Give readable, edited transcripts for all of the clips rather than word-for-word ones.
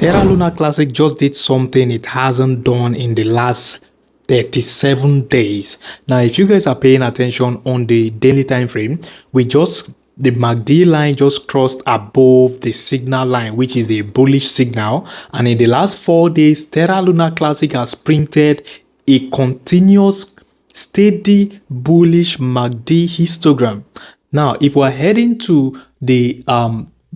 Terra Luna Classic just did something it hasn't done in the last 37 days. Now, if you guys are paying attention on the daily time frame, the MACD line just crossed above the signal line, which is a bullish signal. And in the last 4 days, Terra Luna Classic has printed a continuous, steady, bullish MACD histogram. Now, if we're heading to the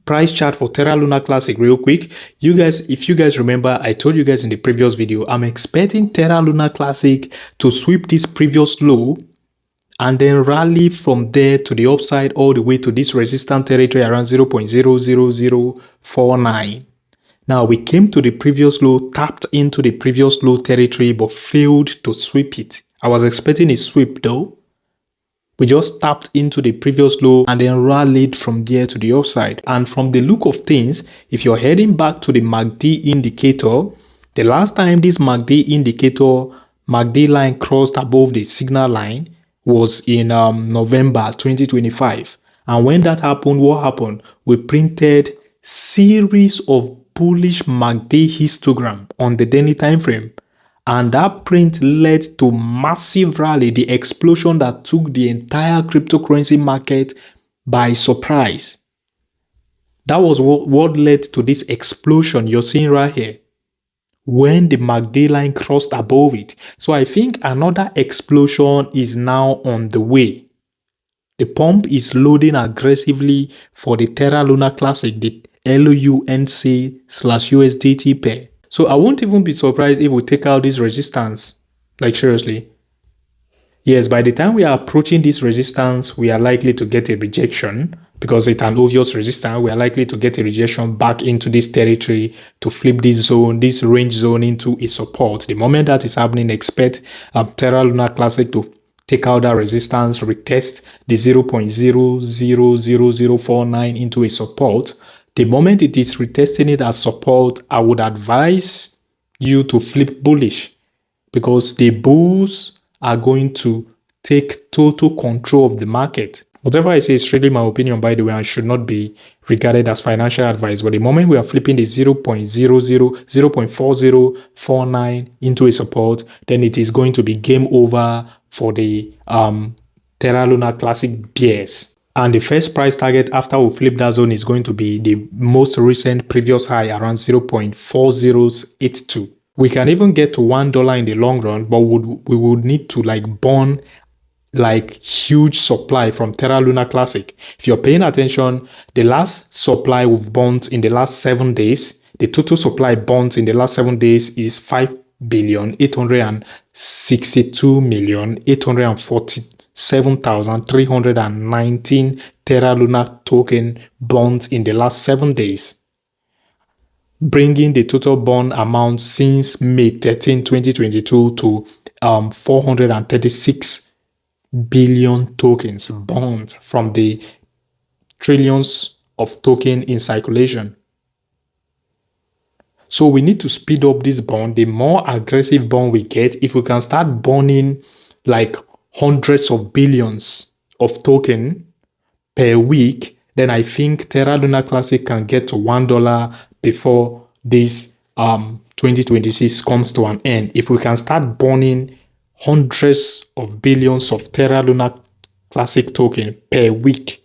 price chart for Terra Luna Classic real quick, if you guys remember, I told you guys in the previous video, I'm expecting Terra Luna Classic to sweep this previous low and then rally from there to the upside all the way to this resistance territory around 0.00049. Now, we came to the previous low, tapped into the previous low territory, but failed to sweep it. I was expecting a sweep though. We just tapped into the previous low and then rallied from there to the upside. And from the look of things, if you're heading back to the MACD indicator, the last time this MACD line crossed above the signal line was in November 2025. And when that happened, what happened? We printed series of bullish MACD histogram on the daily time frame. And that print led to massive rally, the explosion that took the entire cryptocurrency market by surprise. That was what led to this explosion you're seeing right here, when the MACD line crossed above it. So I think another explosion is now on the way. The pump is loading aggressively for the Terra Luna Classic, the LUNC/USDT pair. So I won't even be surprised if we take out this resistance. Like seriously. Yes, by the time we are approaching this resistance, we are likely to get a rejection because it's an obvious resistance. We are likely to get a rejection back into this territory to flip this range zone into a support. The moment that is happening, expect Terra Luna Classic to take out that resistance, retest the 0.00049 into a support. The moment it is retesting it as support, I would advise you to flip bullish because the bulls are going to take total control of the market. Whatever I say is really my opinion, by the way, and should not be regarded as financial advice. But the moment we are flipping the 0.4049 into a support, then it is going to be game over for the Terra Luna Classic bears. And the first price target after we flip that zone is going to be the most recent previous high around 0.4082. We can even get to $1 in the long run, but we would need to burn huge supply from Terra Luna Classic. If you're paying attention, the last supply we've burnt in the last 7 days, the total supply burnt in the last 7 days is 5,862,847,319 Terra Luna token burnt in the last 7 days, bringing the total burn amount since May 13, 2022 to 436 billion tokens burned from the trillions of token in circulation. So we need to speed up this burn. The more aggressive burn we get, if we can start burning hundreds of billions of token per week, then I think Terra Luna Classic can get to $1 before this 2026 comes to an end. If we can start burning hundreds of billions of Terra Luna Classic token per week,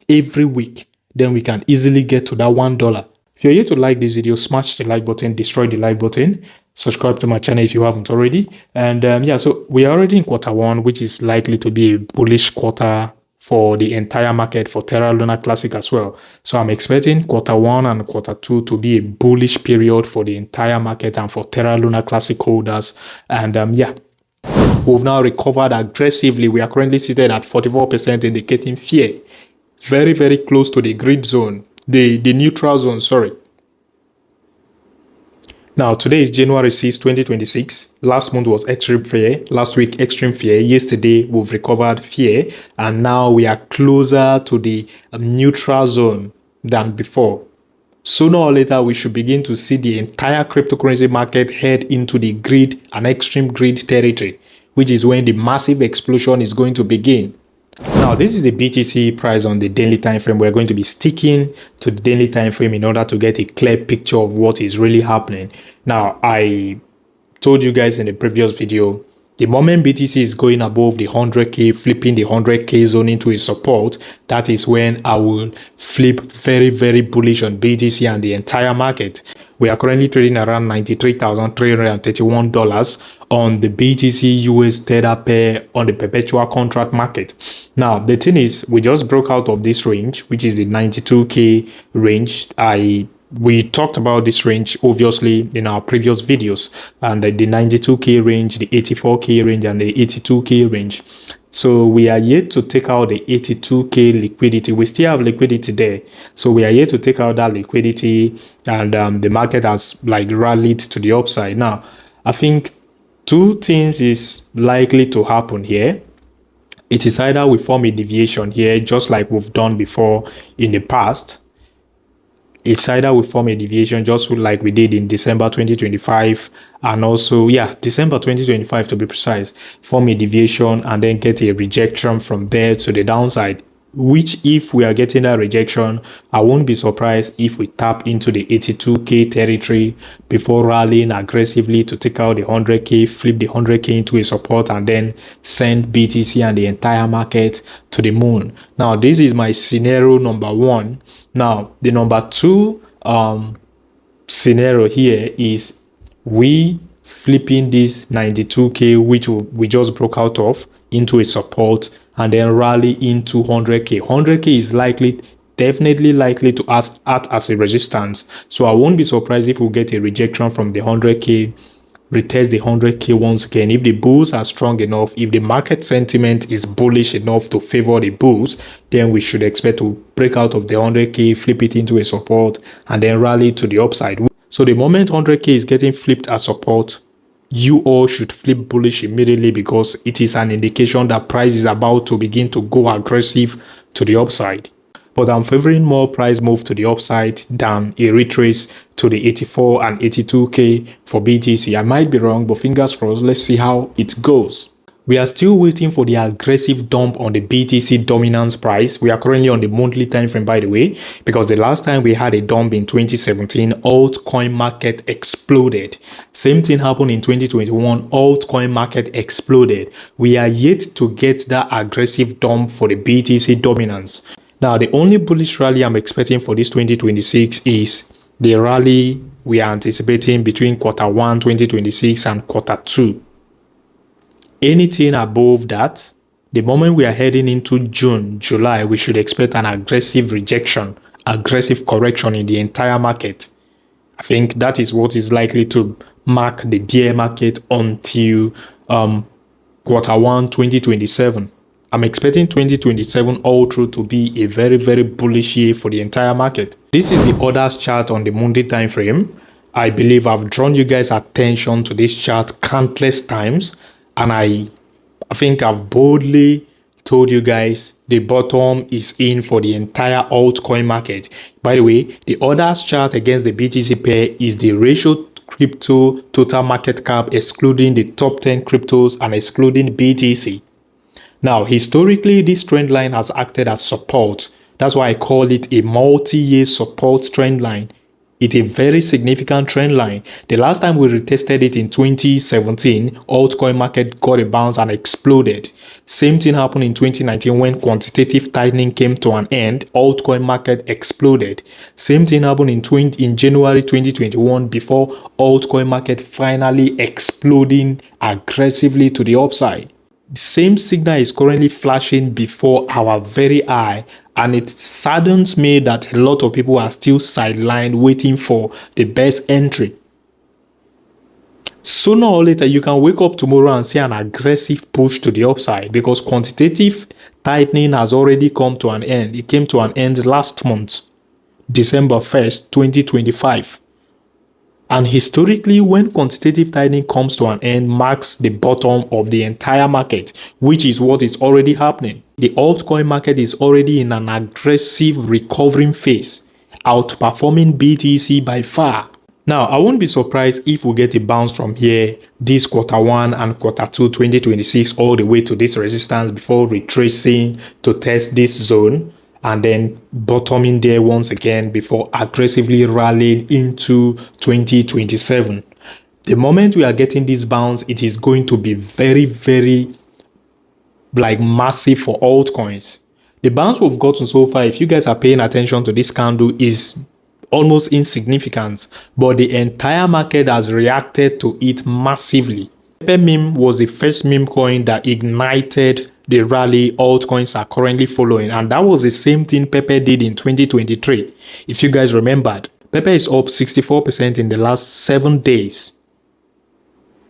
every week, then we can easily get to that $1. If you're here to like this video, smash the like button, destroy the like button, subscribe to my channel if you haven't already. And so we are already in Q1, which is likely to be a bullish quarter for the entire market for Terra Luna Classic as well. So I'm expecting Q1 and Q2 to be a bullish period for the entire market and for Terra Luna Classic holders. And we've now recovered aggressively. We are currently seated at 44%, indicating fear. Very, very close to the grid zone. The neutral zone, sorry. Now, today is January 6, 2026. Last month was extreme fear. Last week, extreme fear. Yesterday, we've recovered fear. And now we are closer to the neutral zone than before. Sooner or later, we should begin to see the entire cryptocurrency market head into the grid and extreme grid territory, which is when the massive explosion is going to begin. Now, this is the BTC price on the daily time frame. We're going to be sticking to the daily time frame in order to get a clear picture of what is really happening. Now, I told you guys in the previous video, the moment BTC is going above the 100k, flipping the 100k zone into a support, that is when I will flip very, very bullish on BTC and the entire market. We are currently trading around $93,331 on the BTC US Tether pair on the perpetual contract market. Now, the thing is, we just broke out of this range, which is the 92k range. We talked about this range obviously in our previous videos, and the 92k range, the 84k range, and the 82k range. So we are yet to take out the 82k liquidity. We still have liquidity there, so we are yet to take out that liquidity, and the market has like rallied to the upside. Now, I think two things is likely to happen here. It is either we form a deviation here, just like we've done before in the past. It's either we form a deviation just like we did in December 2025, and also, yeah, December 2025 to be precise, form a deviation and then get a rejection from there to the downside, which if we are getting that rejection, I won't be surprised if we tap into the 82k territory before rallying aggressively to take out the 100k, flip the 100k into a support, and then send BTC and the entire market to the moon. Now, this is my scenario number one. Now, the number two scenario here is we flipping this 92k, which we just broke out of, into a support and then rally into 100k. 100k is definitely likely to act as a resistance. So I won't be surprised if we get a rejection from the 100k, retest the 100k once again. If the bulls are strong enough, if the market sentiment is bullish enough to favor the bulls, then we should expect to break out of the 100k, flip it into a support, and then rally to the upside. So the moment 100k is getting flipped as support, you all should flip bullish immediately, because it is an indication that price is about to begin to go aggressive to the upside. But I'm favoring more price move to the upside than a retrace to the 84 and 82k for BTC. I might be wrong, but fingers crossed. Let's see how it goes. We are still waiting for the aggressive dump on the BTC dominance price. We are currently on the monthly time frame, by the way, because the last time we had a dump in 2017, altcoin market exploded. Same thing happened in 2021, altcoin market exploded. We are yet to get that aggressive dump for the BTC dominance. Now, the only bullish rally I'm expecting for this 2026 is the rally we are anticipating between Q1 2026 and Q2. Anything above that, the moment we are heading into June, July, we should expect an aggressive rejection, aggressive correction in the entire market. I think that is what is likely to mark the bear market until Q1 2027. I'm expecting 2027 all through to be a very, very bullish year for the entire market. This is the orders chart on the Monday time frame. I believe I've drawn you guys' attention to this chart countless times, and I think I've boldly told you guys the bottom is in for the entire altcoin market. By the way, the orders chart against the BTC pair is the ratio crypto total market cap excluding the top 10 cryptos and excluding BTC. Now, historically, this trend line has acted as support. That's why I call it a multi-year support trend line. It's a very significant trend line. The last time we retested it in 2017, altcoin market got a bounce and exploded. Same thing happened in 2019 when quantitative tightening came to an end, altcoin market exploded. Same thing happened in January 2021 before altcoin market finally exploding aggressively to the upside. The same signal is currently flashing before our very eye, and it saddens me that a lot of people are still sidelined waiting for the best entry. Sooner or later, you can wake up tomorrow and see an aggressive push to the upside, because quantitative tightening has already come to an end. It came to an end last month, December 1st, 2025. And historically, when quantitative tightening comes to an end, marks the bottom of the entire market, which is what is already happening. The altcoin market is already in an aggressive recovering phase, outperforming BTC by far. Now, I won't be surprised if we get a bounce from here, this Q1 and Q2 2026, all the way to this resistance before retracing to test this zone and then bottoming there once again before aggressively rallying into 2027. The moment we are getting this bounce, it is going to be very, very massive for altcoins. The bounce we've gotten so far, if you guys are paying attention to this candle, is almost insignificant, but the entire market has reacted to it massively. Pepe meme was the first meme coin that ignited the rally altcoins are currently following, and that was the same thing Pepe did in 2023. If you guys remembered, Pepe is up 64% in the last 7 days.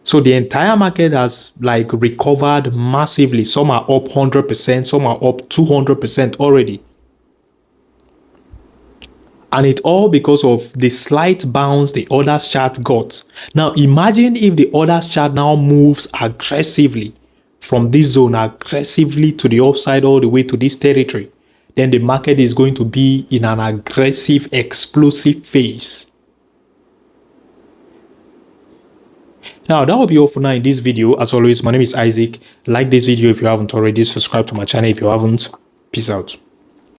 So the entire market has recovered massively. Some are up 100%, some are up 200% already. And it all because of the slight bounce the others chart got. Now imagine if the others chart now moves aggressively from this zone aggressively to the upside all the way to this territory. Then the market is going to be in an aggressive, explosive phase. Now that will be all for now in this video. As always, my name is Isaac. Like this video if you haven't already. Subscribe to my channel if you haven't. Peace out.